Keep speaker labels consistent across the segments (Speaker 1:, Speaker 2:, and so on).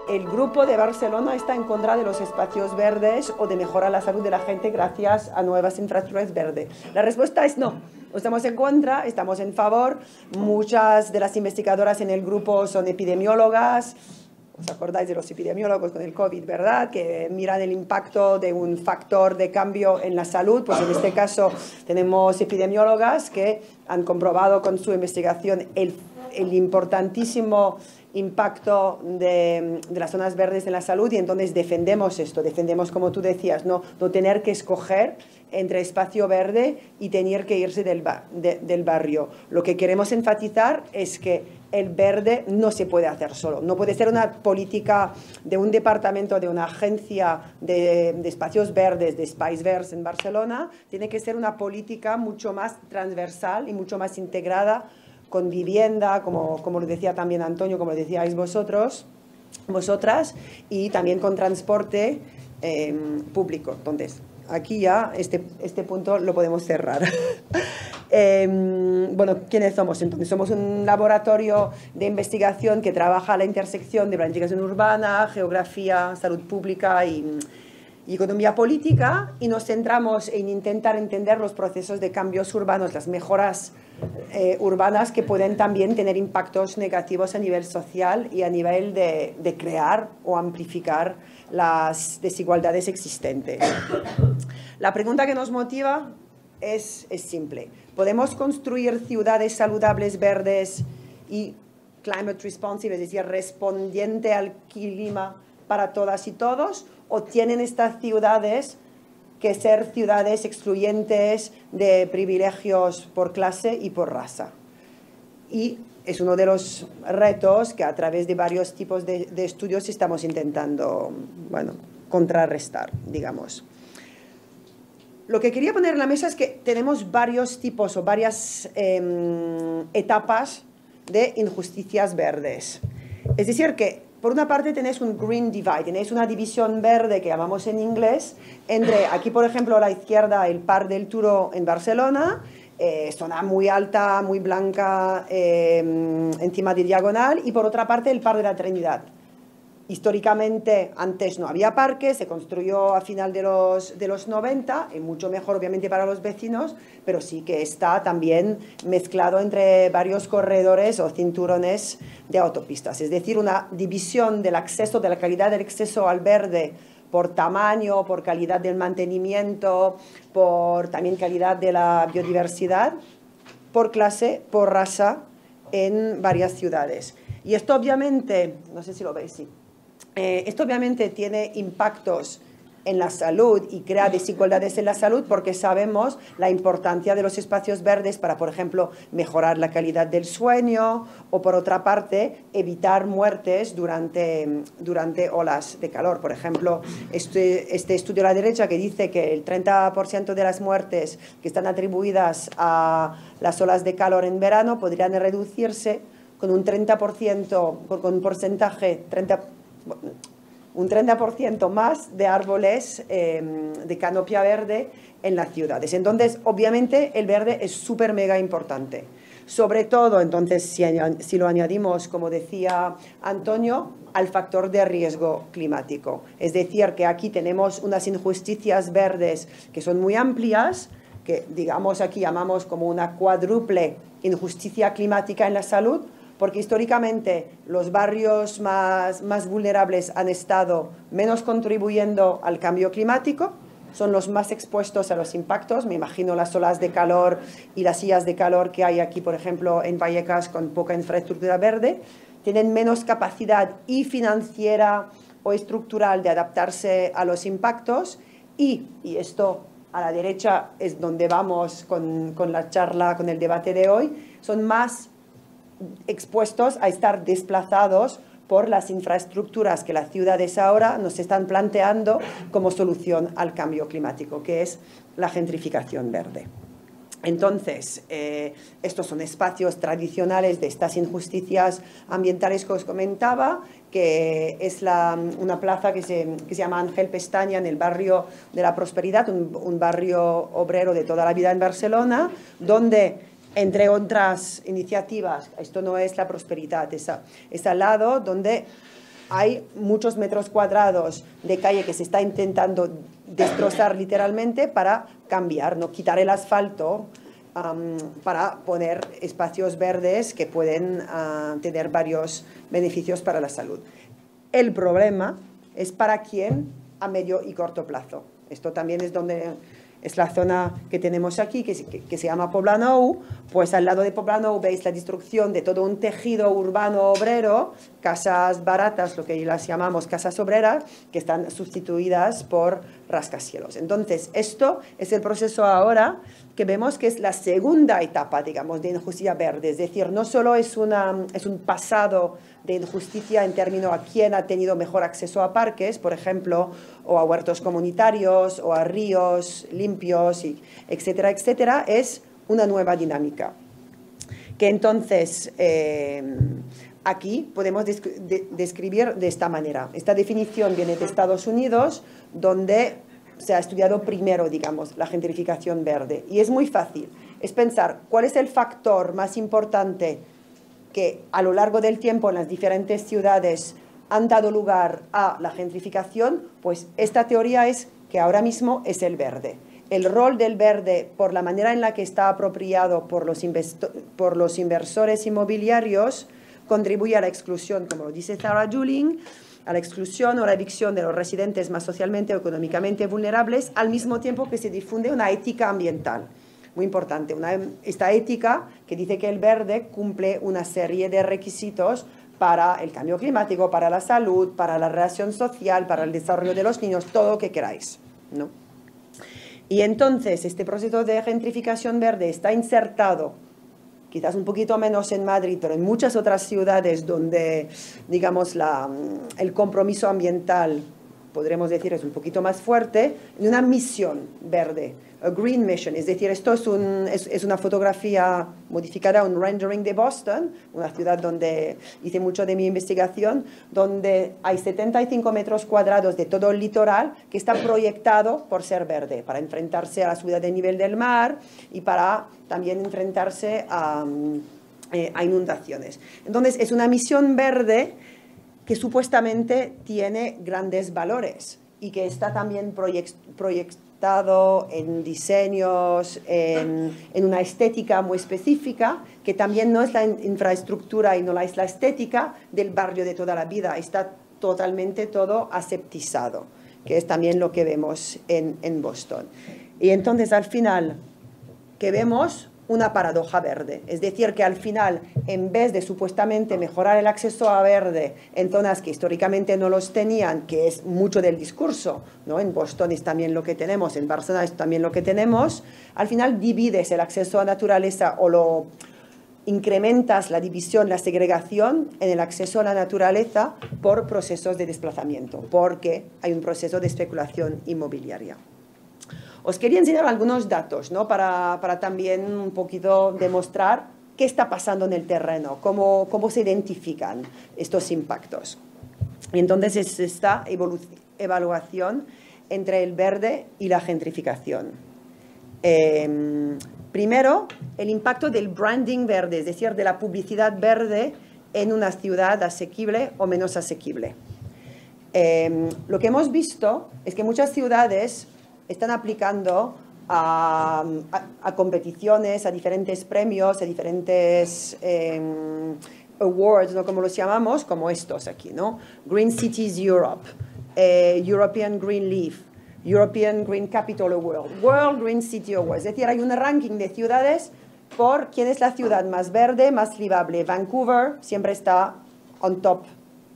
Speaker 1: el grupo de Barcelona está en contra de los espacios verdes o de mejorar la salud de la gente gracias a nuevas infraestructuras verdes. La respuesta es no. No estamos en contra, estamos en favor. Muchas de las investigadoras en el grupo son epidemiólogas. ¿Os acordáis de los epidemiólogos con el COVID, verdad? Que miran el impacto de un factor de cambio en la salud. Pues en este caso tenemos epidemiólogas que han comprobado con su investigación el importantísimo impacto de las zonas verdes en la salud, y entonces defendemos esto, defendemos, como tú decías, no tener que escoger entre espacio verde y tener que irse del barrio. Lo que queremos enfatizar es que el verde no se puede hacer solo, no puede ser una política de un departamento, de una agencia de espacios verdes, de Spiceverse en Barcelona. Tiene que ser una política mucho más transversal y mucho más integrada con vivienda, como lo decía también Antonio, como lo decíais vosotras, y también con transporte público. Entonces, aquí ya este punto lo podemos cerrar. Bueno, ¿quiénes somos? Entonces, somos un laboratorio de investigación que trabaja a la intersección de planificación urbana, geografía, salud pública y economía política, y nos centramos en intentar entender los procesos de cambios urbanos, las mejoras urbanas que pueden también tener impactos negativos a nivel social y a nivel de crear o amplificar las desigualdades existentes. La pregunta que nos motiva es simple. ¿Podemos construir ciudades saludables, verdes y climate responsive, es decir, respondiente al clima para todas y todos? ¿O tienen estas ciudades que ser ciudades excluyentes de privilegios por clase y por raza? Y es uno de los retos que a través de varios tipos de estudios estamos intentando, bueno, contrarrestar, digamos. Lo que quería poner en la mesa es que tenemos varios tipos o varias etapas de injusticias verdes. Es decir, que por una parte tenéis un green divide, tenéis una división verde que llamamos en inglés, entre aquí, por ejemplo, a la izquierda, el Parc del Turó en Barcelona, zona muy alta, muy blanca, encima de Diagonal, y por otra parte el Parc de la Trinidad. Históricamente antes no había parque, se construyó a final de los 90, y mucho mejor obviamente para los vecinos, pero sí que está también mezclado entre varios corredores o cinturones de autopistas. Es decir, una división del acceso, de la calidad del acceso al verde por tamaño, por calidad del mantenimiento, por también calidad de la biodiversidad, por clase, por raza, en varias ciudades. Y esto obviamente, no sé si lo veis, sí. Esto obviamente tiene impactos en la salud y crea desigualdades en la salud, porque sabemos la importancia de los espacios verdes para, por ejemplo, mejorar la calidad del sueño, o por otra parte, evitar muertes durante olas de calor. Por ejemplo, este estudio a la derecha que dice que el 30% de las muertes que están atribuidas a las olas de calor en verano podrían reducirse con un 30%, con un porcentaje, un 30% más de árboles de canopia verde en las ciudades. Entonces, obviamente, el verde es súper mega importante. Sobre todo, entonces, si lo añadimos, como decía Antonio, al factor de riesgo climático. Es decir, que aquí tenemos unas injusticias verdes que son muy amplias, que, digamos, aquí llamamos como una cuádruple injusticia climática en la salud, porque históricamente los barrios más vulnerables han estado menos contribuyendo al cambio climático, son los más expuestos a los impactos. Me imagino las olas de calor y las sillas de calor que hay aquí, por ejemplo, en Vallecas, con poca infraestructura verde. Tienen menos capacidad y financiera o estructural de adaptarse a los impactos, y esto a la derecha es donde vamos con la charla, con el debate de hoy, son más expuestos a estar desplazados por las infraestructuras que las ciudades ahora nos están planteando como solución al cambio climático, que es la gentrificación verde. Entonces, estos son espacios tradicionales de estas injusticias ambientales que os comentaba, que es una plaza que se llama Ángel Pestaña, en el barrio de la Prosperidad, un barrio obrero de toda la vida en Barcelona, donde, entre otras iniciativas, esto no es la Prosperidad, es al lado, donde hay muchos metros cuadrados de calle que se está intentando destrozar literalmente para cambiar, ¿no? Quitar el asfalto para poner espacios verdes que pueden tener varios beneficios para la salud. El problema es para quién a medio y corto plazo. Esto también es la zona que tenemos aquí, que se llama Poblenou. Pues al lado de Poblenou veis la destrucción de todo un tejido urbano obrero, casas baratas, lo que las llamamos casas obreras, que están sustituidas por rascacielos. Entonces, esto es el proceso ahora que vemos que es la segunda etapa, digamos, de injusticia verde. Es decir, no solo es un pasado de injusticia en términos a quién ha tenido mejor acceso a parques, por ejemplo, o a huertos comunitarios, o a ríos limpios, etcétera, etcétera, es una nueva dinámica. Que entonces, aquí podemos describir de esta manera. Esta definición viene de Estados Unidos, donde se ha estudiado primero, digamos, la gentrificación verde. Y es muy fácil. Es pensar cuál es el factor más importante que a lo largo del tiempo en las diferentes ciudades han dado lugar a la gentrificación. Pues esta teoría es que ahora mismo es el verde. El rol del verde, por la manera en la que está apropiado por los inversores inmobiliarios, contribuye a la exclusión, como lo dice Sarah Juling, a la exclusión o la evicción de los residentes más socialmente o económicamente vulnerables, al mismo tiempo que se difunde una ética ambiental. Muy importante, esta ética que dice que el verde cumple una serie de requisitos para el cambio climático, para la salud, para la relación social, para el desarrollo de los niños, todo lo que queráis, ¿no? Y entonces este proceso de gentrificación verde está insertado, quizás un poquito menos en Madrid, pero en muchas otras ciudades donde, digamos, el compromiso ambiental, podremos decir, es un poquito más fuerte, en una misión verde, a green mission. Es decir, esto es una fotografía modificada, un rendering de Boston, una ciudad donde hice mucho de mi investigación, donde hay 75 metros cuadrados de todo el litoral que está proyectado por ser verde, para enfrentarse a la subida del nivel del mar y para también enfrentarse a inundaciones. Entonces, es una misión verde que supuestamente tiene grandes valores y que está también proyectado en diseños, en una estética muy específica, que también no es la infraestructura y no es la estética del barrio de toda la vida, está totalmente todo aseptizado, que es también lo que vemos en Boston. Y entonces al final, ¿qué vemos? Una paradoja verde. Es decir, que al final, en vez de supuestamente mejorar el acceso a verde en zonas que históricamente no los tenían, que es mucho del discurso, ¿no? En Boston es también lo que tenemos, en Barcelona es también lo que tenemos, al final divides el acceso a naturaleza o lo incrementas la división, la segregación en el acceso a la naturaleza por procesos de desplazamiento, porque hay un proceso de especulación inmobiliaria. Os quería enseñar algunos datos, ¿no? para también un poquito demostrar qué está pasando en el terreno, cómo se identifican estos impactos. Y entonces es esta evaluación entre el verde y la gentrificación. Primero, el impacto del branding verde, es decir, de la publicidad verde en una ciudad asequible o menos asequible. Lo que hemos visto es que muchas ciudades están aplicando a competiciones, a diferentes premios, a diferentes awards, ¿no? Como los llamamos, como estos aquí, ¿no? Green Cities Europe, European Green Leaf, European Green Capital Award, World Green City Award. Es decir, hay un ranking de ciudades por quién es la ciudad más verde, más livable. Vancouver siempre está on top,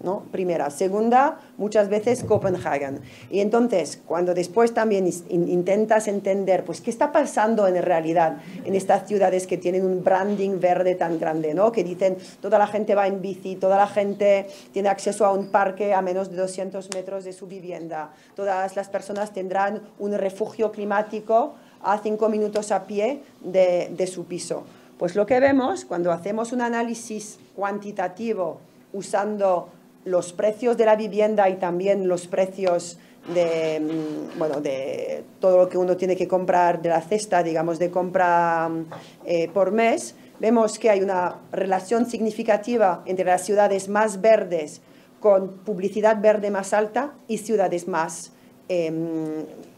Speaker 1: ¿no? Primera. Segunda, muchas veces Copenhagen. Y entonces, cuando después también intentas entender, pues, qué está pasando en realidad en estas ciudades que tienen un branding verde tan grande, ¿no? Que dicen, toda la gente va en bici, toda la gente tiene acceso a un parque a menos de 200 metros de su vivienda, todas las personas tendrán un refugio climático a 5 minutos a pie de su piso. Pues lo que vemos, cuando hacemos un análisis cuantitativo usando los precios de la vivienda y también los precios de todo lo que uno tiene que comprar de la cesta, digamos, de compra por mes, vemos que hay una relación significativa entre las ciudades más verdes con publicidad verde más alta y ciudades más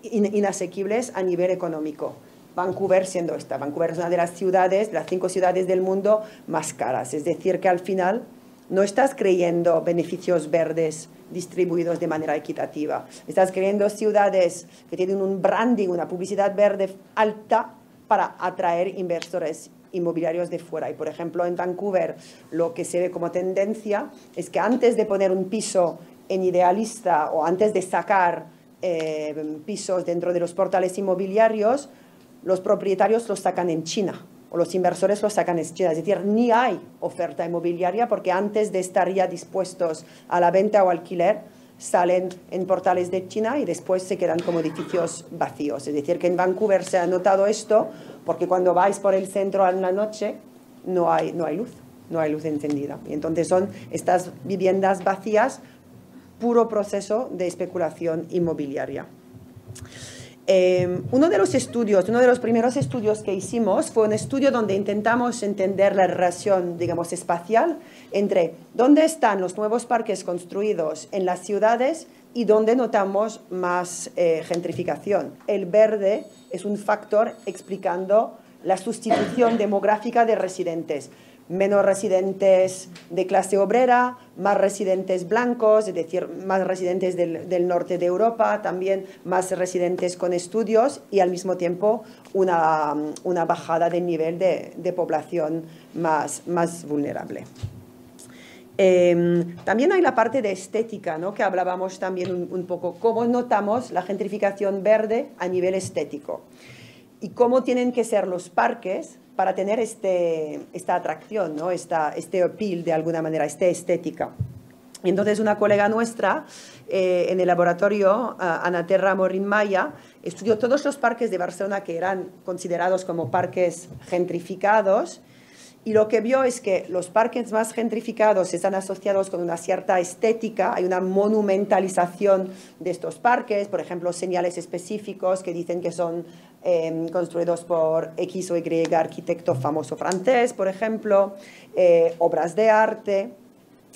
Speaker 1: inasequibles a nivel económico. Vancouver siendo esta. Vancouver es una de las ciudades, de las 5 ciudades del mundo más caras. Es decir, que al final no estás creyendo beneficios verdes distribuidos de manera equitativa. Estás creyendo ciudades que tienen un branding, una publicidad verde alta para atraer inversores inmobiliarios de fuera. Y, por ejemplo, en Vancouver lo que se ve como tendencia es que antes de poner un piso en Idealista o antes de sacar pisos dentro de los portales inmobiliarios, los propietarios los sacan en China o los inversores los sacan en China. Es decir, ni hay oferta inmobiliaria porque antes de estar ya dispuestos a la venta o alquiler, salen en portales de China y después se quedan como edificios vacíos. Es decir, que en Vancouver se ha notado esto porque cuando vais por el centro en la noche no hay luz encendida. Y entonces son estas viviendas vacías, puro proceso de especulación inmobiliaria. Uno de los primeros estudios que hicimos fue un estudio donde intentamos entender la relación, digamos, espacial entre dónde están los nuevos parques construidos en las ciudades y dónde notamos más gentrificación. El verde es un factor explicando la sustitución demográfica de residentes. Menos residentes de clase obrera, más residentes blancos, es decir, más residentes del norte de Europa, también más residentes con estudios y al mismo tiempo una bajada del nivel de población más vulnerable. También hay la parte de estética, ¿no? Que hablábamos también un poco, cómo notamos la gentrificación verde a nivel estético y cómo tienen que ser los parques para tener esta atracción, ¿no? Este appeal de alguna manera, esta estética. Y entonces una colega nuestra en el laboratorio, Ana Terra Morin Maya, estudió todos los parques de Barcelona que eran considerados como parques gentrificados y lo que vio es que los parques más gentrificados están asociados con una cierta estética, hay una monumentalización de estos parques, por ejemplo, señales específicos que dicen que son construidos por X o Y arquitecto famoso francés, por ejemplo, obras de arte,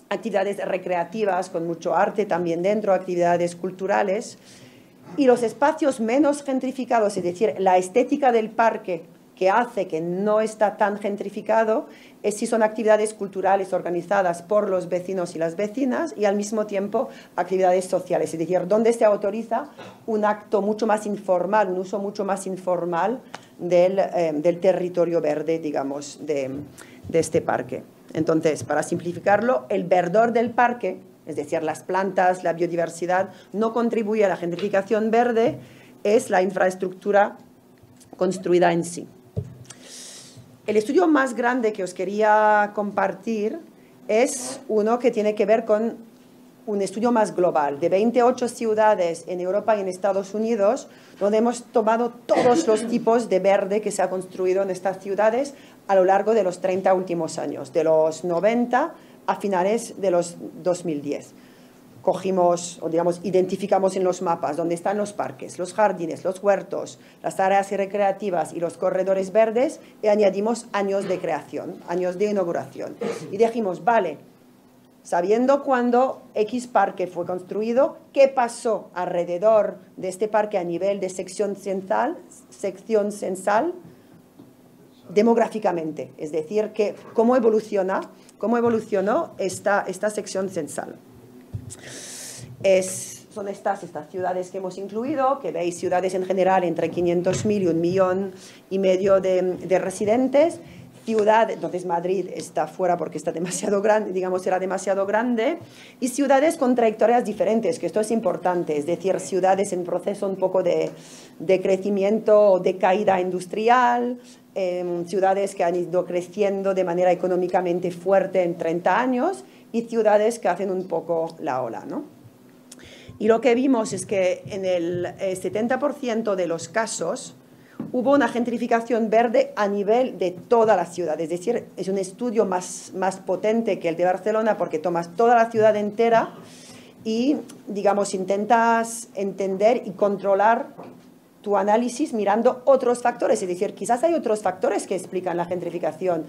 Speaker 1: actividades recreativas con mucho arte también dentro, actividades culturales, y los espacios menos gentrificados, es decir, la estética del parque que hace que no está tan gentrificado es si son actividades culturales organizadas por los vecinos y las vecinas y al mismo tiempo actividades sociales, es decir, donde se autoriza un acto mucho más informal, un uso mucho más informal del territorio verde, digamos, de este parque. Entonces, para simplificarlo, el verdor del parque, es decir, las plantas, la biodiversidad, no contribuye a la gentrificación verde, es la infraestructura construida en sí. El estudio más grande que os quería compartir es uno que tiene que ver con un estudio más global, de 28 ciudades en Europa y en Estados Unidos, donde hemos tomado todos los tipos de verde que se ha construido en estas ciudades a lo largo de los 30 últimos años, de los 90 a finales de los 2010. Cogimos, o digamos, identificamos en los mapas dónde están los parques, los jardines, los huertos, las áreas recreativas y los corredores verdes y añadimos años de creación, años de inauguración. Y dijimos, vale, sabiendo cuándo X parque fue construido, qué pasó alrededor de este parque a nivel de sección censal demográficamente, es decir, que cómo evolucionó esta sección censal. Son estas ciudades que hemos incluido, que veis ciudades en general entre 500.000 y 1,5 millones de residentes. Entonces Madrid está fuera porque está demasiado grande, digamos, era demasiado grande. Y ciudades con trayectorias diferentes, que esto es importante, es decir, ciudades en proceso un poco de crecimiento o de caída industrial, ciudades que han ido creciendo de manera económicamente fuerte en 30 años y ciudades que hacen un poco la ola, ¿no? Y lo que vimos es que en el 70% de los casos hubo una gentrificación verde a nivel de toda la ciudad. Es decir, es un estudio más potente que el de Barcelona porque tomas toda la ciudad entera y, digamos, intentas entender y controlar tu análisis mirando otros factores. Es decir, quizás hay otros factores que explican la gentrificación.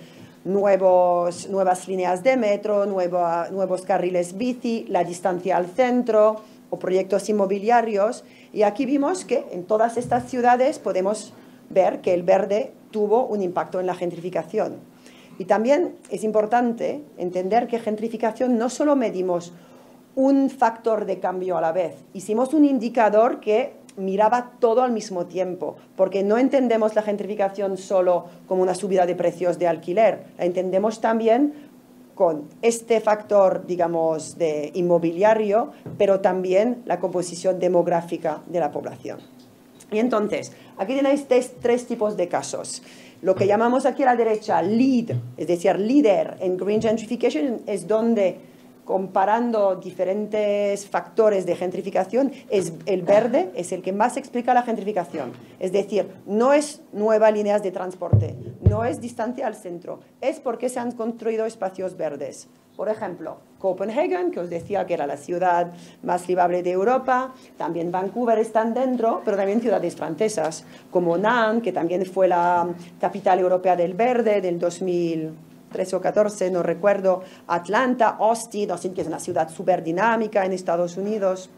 Speaker 1: nuevas líneas de metro, nuevos carriles bici, la distancia al centro o proyectos inmobiliarios. Y aquí vimos que en todas estas ciudades podemos ver que el verde tuvo un impacto en la gentrificación. Y también es importante entender que gentrificación no solo medimos un factor de cambio a la vez, hicimos un indicador que miraba todo al mismo tiempo, porque no entendemos la gentrificación solo como una subida de precios de alquiler, la entendemos también con este factor, digamos, de inmobiliario, pero también la composición demográfica de la población. Y entonces, aquí tenéis tres tipos de casos. Lo que llamamos aquí a la derecha lead, es decir, líder en green gentrification, es donde, comparando diferentes factores de gentrificación, el verde es el que más explica la gentrificación. Es decir, no es nuevas líneas de transporte, no es distancia al centro, es porque se han construido espacios verdes. Por ejemplo, Copenhague, que os decía que era la ciudad más livable de Europa, también Vancouver están dentro, pero también ciudades francesas, como Nantes, que también fue la capital europea del verde del 2013 o 14, no recuerdo, Atlanta, Austin, que es una ciudad súper dinámica en Estados Unidos.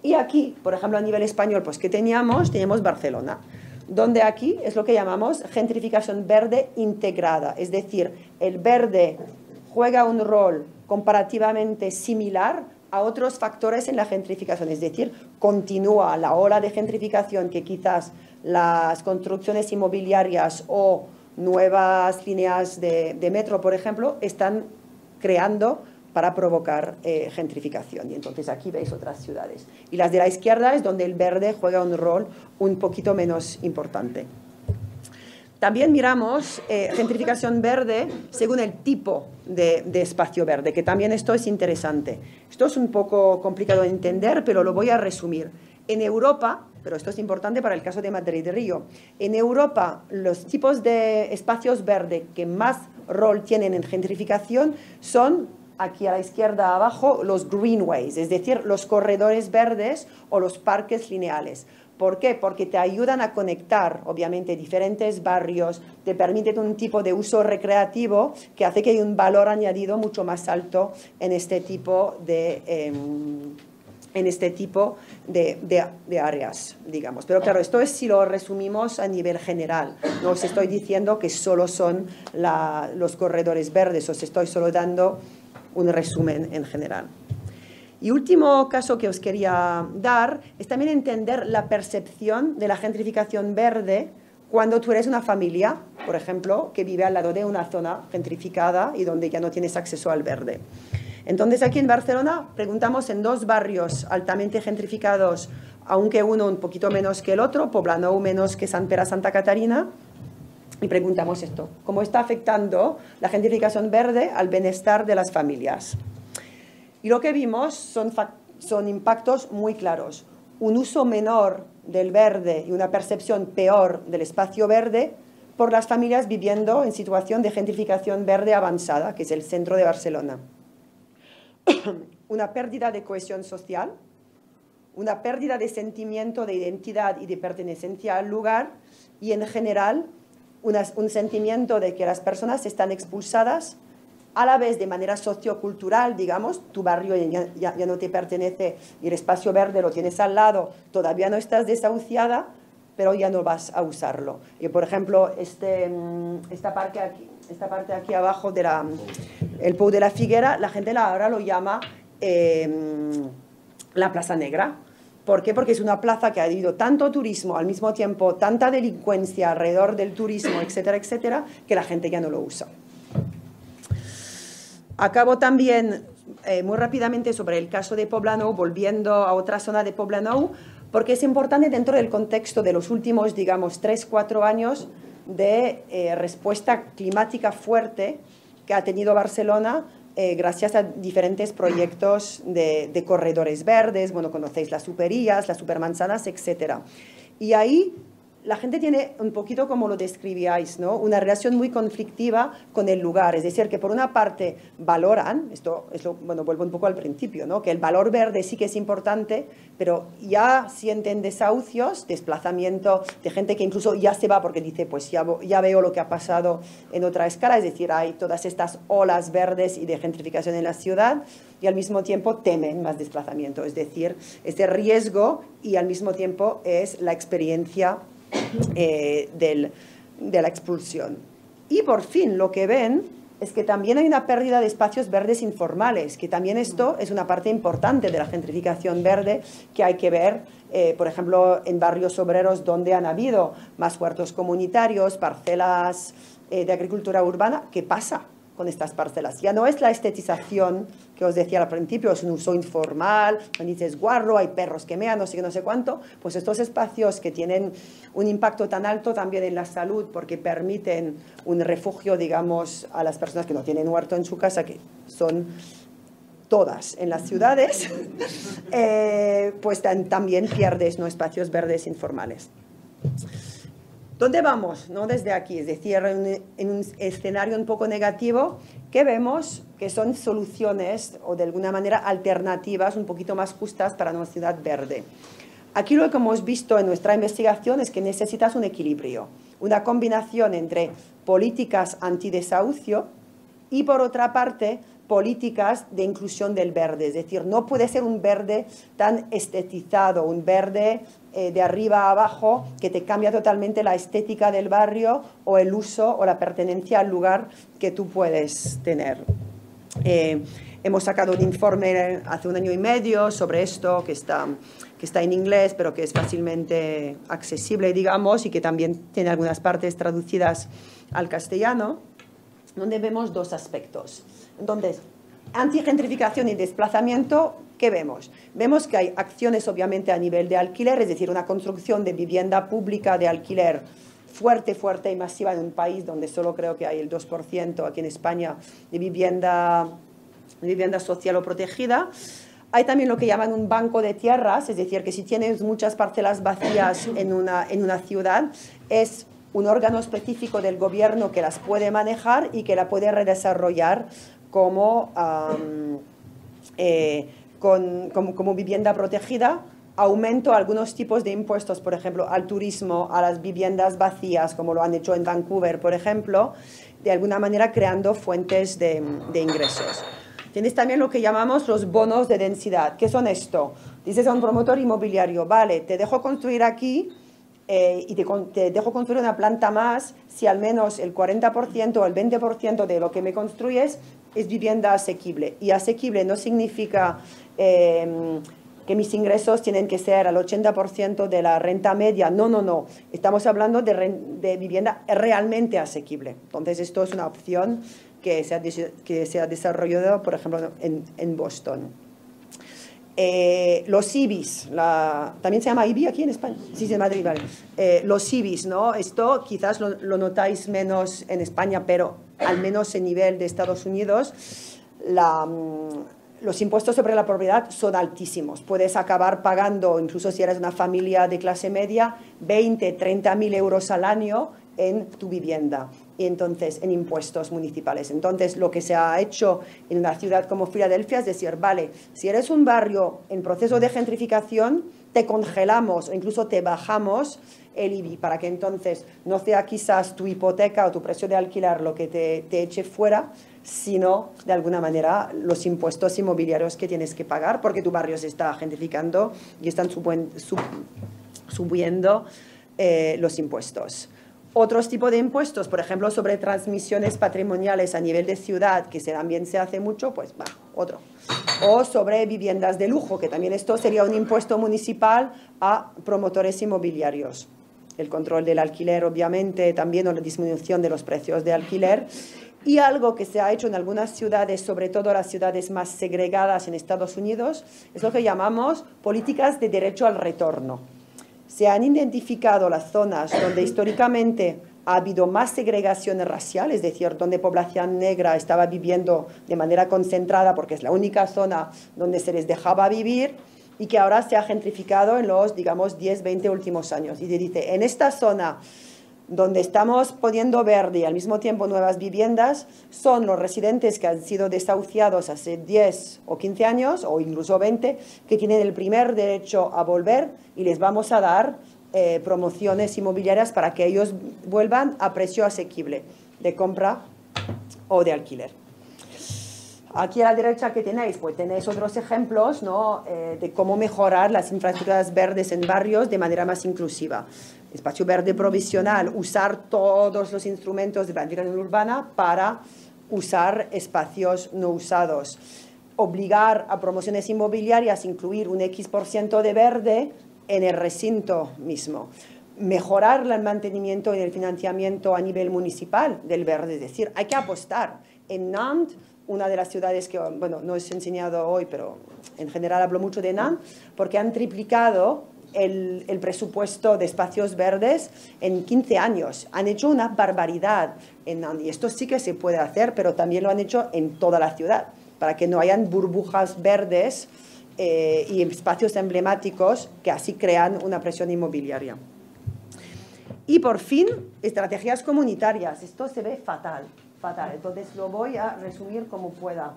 Speaker 1: Y aquí, por ejemplo, a nivel español, pues ¿qué teníamos? Teníamos Barcelona, donde aquí es lo que llamamos gentrificación verde integrada, es decir, el verde juega un rol comparativamente similar a otros factores en la gentrificación, es decir, continúa la ola de gentrificación que quizás las construcciones inmobiliarias o nuevas líneas de metro, por ejemplo, están creando para provocar gentrificación. Y entonces aquí veis otras ciudades. Y las de la izquierda es donde el verde juega un rol un poquito menos importante. También miramos gentrificación verde según el tipo de espacio verde, que también esto es interesante. Esto es un poco complicado de entender, pero lo voy a resumir. En Europa, pero esto es importante para el caso de Madrid y Río, en Europa los tipos de espacios verdes que más rol tienen en gentrificación son, aquí a la izquierda abajo, los greenways, es decir, los corredores verdes o los parques lineales. ¿Por qué? Porque te ayudan a conectar, obviamente, diferentes barrios, te permiten un tipo de uso recreativo que hace que haya un valor añadido mucho más alto en este tipo de áreas, digamos. Pero claro, esto es si lo resumimos a nivel general. No os estoy diciendo que solo son los corredores verdes, os estoy solo dando un resumen en general. Y último caso que os quería dar es también entender la percepción de la gentrificación verde cuando tú eres una familia, por ejemplo, que vive al lado de una zona gentrificada y donde ya no tienes acceso al verde. Entonces aquí en Barcelona preguntamos en dos barrios altamente gentrificados, aunque uno un poquito menos que el otro, Poblenou menos que Sant Pere Santa Catarina, y preguntamos esto: ¿cómo está afectando la gentrificación verde al bienestar de las familias? Y lo que vimos son impactos muy claros. Un uso menor del verde y una percepción peor del espacio verde por las familias viviendo en situación de gentrificación verde avanzada, que es el centro de Barcelona. Una pérdida de cohesión social, una pérdida de sentimiento de identidad y de pertenencia al lugar y, en general, un sentimiento de que las personas están expulsadas a la vez de manera sociocultural, digamos, tu barrio ya no te pertenece y el espacio verde lo tienes al lado, todavía no estás desahuciada, pero ya no vas a usarlo. Y, por ejemplo, esta parte aquí abajo el Pou de la Figuera, la gente ahora lo llama la Plaza Negra. ¿Por qué? Porque es una plaza que ha habido tanto turismo, al mismo tiempo tanta delincuencia alrededor del turismo, etcétera, etcétera, que la gente ya no lo usa. Acabo también muy rápidamente sobre el caso de Poblenou, volviendo a otra zona de Poblenou, porque es importante dentro del contexto de los últimos, digamos, 3-4 años de respuesta climática fuerte que ha tenido Barcelona gracias a diferentes proyectos de corredores verdes. Bueno, conocéis las superías, las supermanzanas, etc. Y ahí la gente tiene un poquito como lo describíais, ¿no? Una relación muy conflictiva con el lugar. Es decir, que por una parte valoran, esto es bueno, vuelvo un poco al principio, ¿no? Que el valor verde sí que es importante, pero ya sienten desahucios, desplazamiento de gente que incluso ya se va porque dice, pues ya veo lo que ha pasado en otra escala. Es decir, hay todas estas olas verdes y de gentrificación en la ciudad y al mismo tiempo temen más desplazamiento. Es decir, este riesgo y al mismo tiempo es la experiencia de la expulsión. Y por fin lo que ven es que también hay una pérdida de espacios verdes informales, que también esto es una parte importante de la gentrificación verde que hay que ver, por ejemplo, en barrios obreros donde han habido más huertos comunitarios, parcelas de agricultura urbana. ¿Qué pasa con estas parcelas? Ya no es la estetización que os decía al principio, es un uso informal, dices guarro, hay perros que mean, no sé qué, no sé cuánto. Pues estos espacios que tienen un impacto tan alto también en la salud porque permiten un refugio, digamos, a las personas que no tienen huerto en su casa, que son todas en las ciudades, pues también pierdes, ¿no?, espacios verdes informales. ¿Dónde vamos, no? Desde aquí, es decir, en un escenario un poco negativo, que vemos que son soluciones o de alguna manera alternativas un poquito más justas para una ciudad verde. Aquí lo que hemos visto en nuestra investigación es que necesitas un equilibrio, una combinación entre políticas antidesahucio y, por otra parte, políticas de inclusión del verde. Es decir, no puede ser un verde tan estetizado, un verde de arriba a abajo que te cambia totalmente la estética del barrio o el uso o la pertenencia al lugar que tú puedes tener. Hemos sacado un informe hace 1 año y medio sobre esto que está en inglés, pero que es fácilmente accesible, digamos, y que también tiene algunas partes traducidas al castellano, donde vemos 2 aspectos. Entonces, antigentrificación y desplazamiento, ¿qué vemos? Vemos que hay acciones obviamente a nivel de alquiler, es decir, una construcción de vivienda pública de alquiler fuerte, fuerte y masiva en un país donde solo creo que hay el 2% aquí en España de vivienda social o protegida. Hay también lo que llaman un banco de tierras, es decir, que si tienes muchas parcelas vacías en una ciudad, es un órgano específico del gobierno que las puede manejar y que la puede redesarrollar como vivienda protegida. Aumento a algunos tipos de impuestos, por ejemplo, al turismo, a las viviendas vacías, como lo han hecho en Vancouver, por ejemplo, de alguna manera creando fuentes de ingresos. Tienes también lo que llamamos los bonos de densidad. ¿Qué son esto? Dices a un promotor inmobiliario, vale, te dejo construir aquí y te dejo construir una planta más si al menos el 40% o el 20% de lo que me construyes es vivienda asequible. Y asequible no significa que mis ingresos tienen que ser al 80% de la renta media. No, no, no. Estamos hablando de vivienda realmente asequible. Entonces, esto es una opción que se ha desarrollado, por ejemplo, en Boston. Los IBIs, ¿también se llama IBI aquí en España? Sí, en Madrid, vale. Los IBIs, ¿no? Esto quizás lo notáis menos en España, pero al menos en nivel de Estados Unidos, los impuestos sobre la propiedad son altísimos. Puedes acabar pagando, incluso si eres una familia de clase media, 20, 30.000 euros al año en tu vivienda, y entonces en impuestos municipales. Entonces, lo que se ha hecho en una ciudad como Filadelfia es decir, vale, si eres un barrio en proceso de gentrificación, te congelamos o incluso te bajamos el IBI para que entonces no sea quizás tu hipoteca o tu precio de alquiler lo que te eche fuera, sino de alguna manera los impuestos inmobiliarios que tienes que pagar porque tu barrio se está gentrificando y están subiendo los impuestos. Otros tipos de impuestos, por ejemplo, sobre transmisiones patrimoniales a nivel de ciudad, que también se hace mucho, pues va, otro. O sobre viviendas de lujo, que también esto sería un impuesto municipal a promotores inmobiliarios. El control del alquiler, obviamente, también o la disminución de los precios de alquiler. Y algo que se ha hecho en algunas ciudades, sobre todo las ciudades más segregadas en Estados Unidos, es lo que llamamos políticas de derecho al retorno. Se han identificado las zonas donde históricamente ha habido más segregación racial, es decir, donde población negra estaba viviendo de manera concentrada porque es la única zona donde se les dejaba vivir, y que ahora se ha gentrificado en los, digamos, 10, 20 últimos años. Y te dice, en esta zona donde estamos poniendo verde y al mismo tiempo nuevas viviendas, son los residentes que han sido desahuciados hace 10 o 15 años, o incluso 20, que tienen el primer derecho a volver y les vamos a dar promociones inmobiliarias para que ellos vuelvan a precio asequible de compra o de alquiler. Aquí a la derecha que tenéis, pues tenéis otros ejemplos, ¿no? De cómo mejorar las infraestructuras verdes en barrios de manera más inclusiva. Espacio verde provisional, usar todos los instrumentos de planificación urbana para usar espacios no usados. Obligar a promociones inmobiliarias, incluir un X% de verde en el recinto mismo. Mejorar el mantenimiento y el financiamiento a nivel municipal del verde, es decir, hay que apostar. En Nantes, una de las ciudades que, bueno, no os he enseñado hoy, pero en general hablo mucho de Nantes, porque han triplicado el presupuesto de espacios verdes en 15 años. Han hecho una barbaridad en Nantes, y esto sí que se puede hacer, pero también lo han hecho en toda la ciudad, para que no hayan burbujas verdes y espacios emblemáticos que así crean una presión inmobiliaria. Y por fin, estrategias comunitarias. Esto se ve fatal, fatal. Entonces lo voy a resumir como pueda.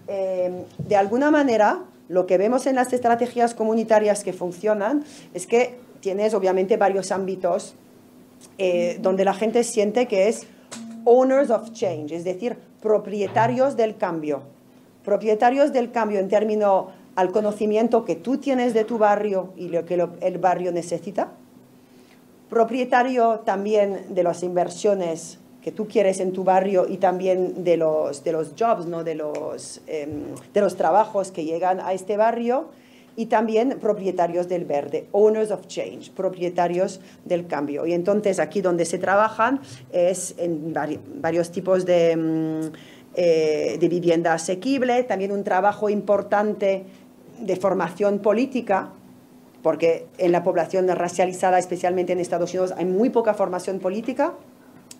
Speaker 1: De alguna manera, lo que vemos en las estrategias comunitarias que funcionan es que tienes obviamente varios ámbitos donde la gente siente que es owners of change, es decir, propietarios del cambio. Propietarios del cambio en términos al conocimiento que tú tienes de tu barrio y lo que el barrio necesita. Propietario también de las inversiones que tú quieres en tu barrio y también de los jobs, ¿no? de los trabajos que llegan a este barrio, y también propietarios del verde, owners of change, propietarios del cambio. Y entonces aquí donde se trabajan es en varios tipos de vivienda asequible, también un trabajo importante de formación política, porque en la población racializada, especialmente en Estados Unidos, hay muy poca formación política,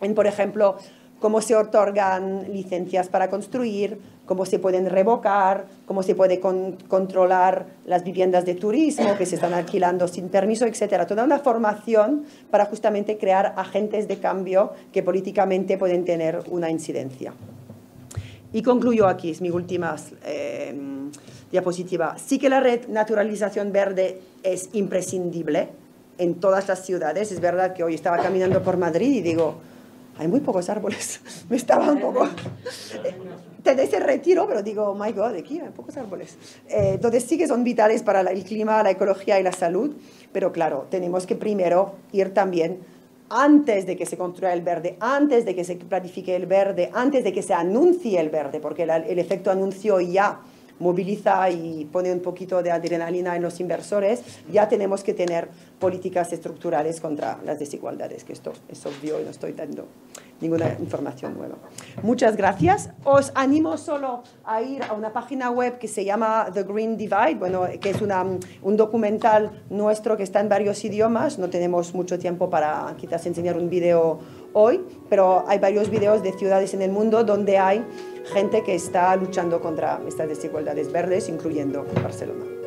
Speaker 1: en, por ejemplo, cómo se otorgan licencias para construir, cómo se pueden revocar, cómo se puede controlar las viviendas de turismo que se están alquilando sin permiso, etcétera. Toda una formación para justamente crear agentes de cambio que políticamente pueden tener una incidencia. Y concluyo aquí, es mi última diapositiva. Sí que la renaturalización verde es imprescindible en todas las ciudades. Es verdad que hoy estaba caminando por Madrid y digo, hay muy pocos árboles. Me estaba un poco... Tenéis el retiro, pero digo, oh my God, aquí hay pocos árboles. Entonces sí que son vitales para el clima, la ecología y la salud, pero claro, tenemos que primero ir también antes de que se construya el verde, antes de que se planifique el verde, antes de que se anuncie el verde, porque el efecto anuncio ya moviliza y pone un poquito de adrenalina en los inversores, ya tenemos que tener políticas estructurales contra las desigualdades, que esto es obvio y no estoy dando ninguna información nueva. Muchas gracias. Os animo solo a ir a una página web que se llama The Green Divide, bueno, que es un documental nuestro que está en varios idiomas. No tenemos mucho tiempo para quizás enseñar un video hoy, pero hay varios videos de ciudades en el mundo donde hay gente que está luchando contra estas desigualdades verdes, incluyendo Barcelona.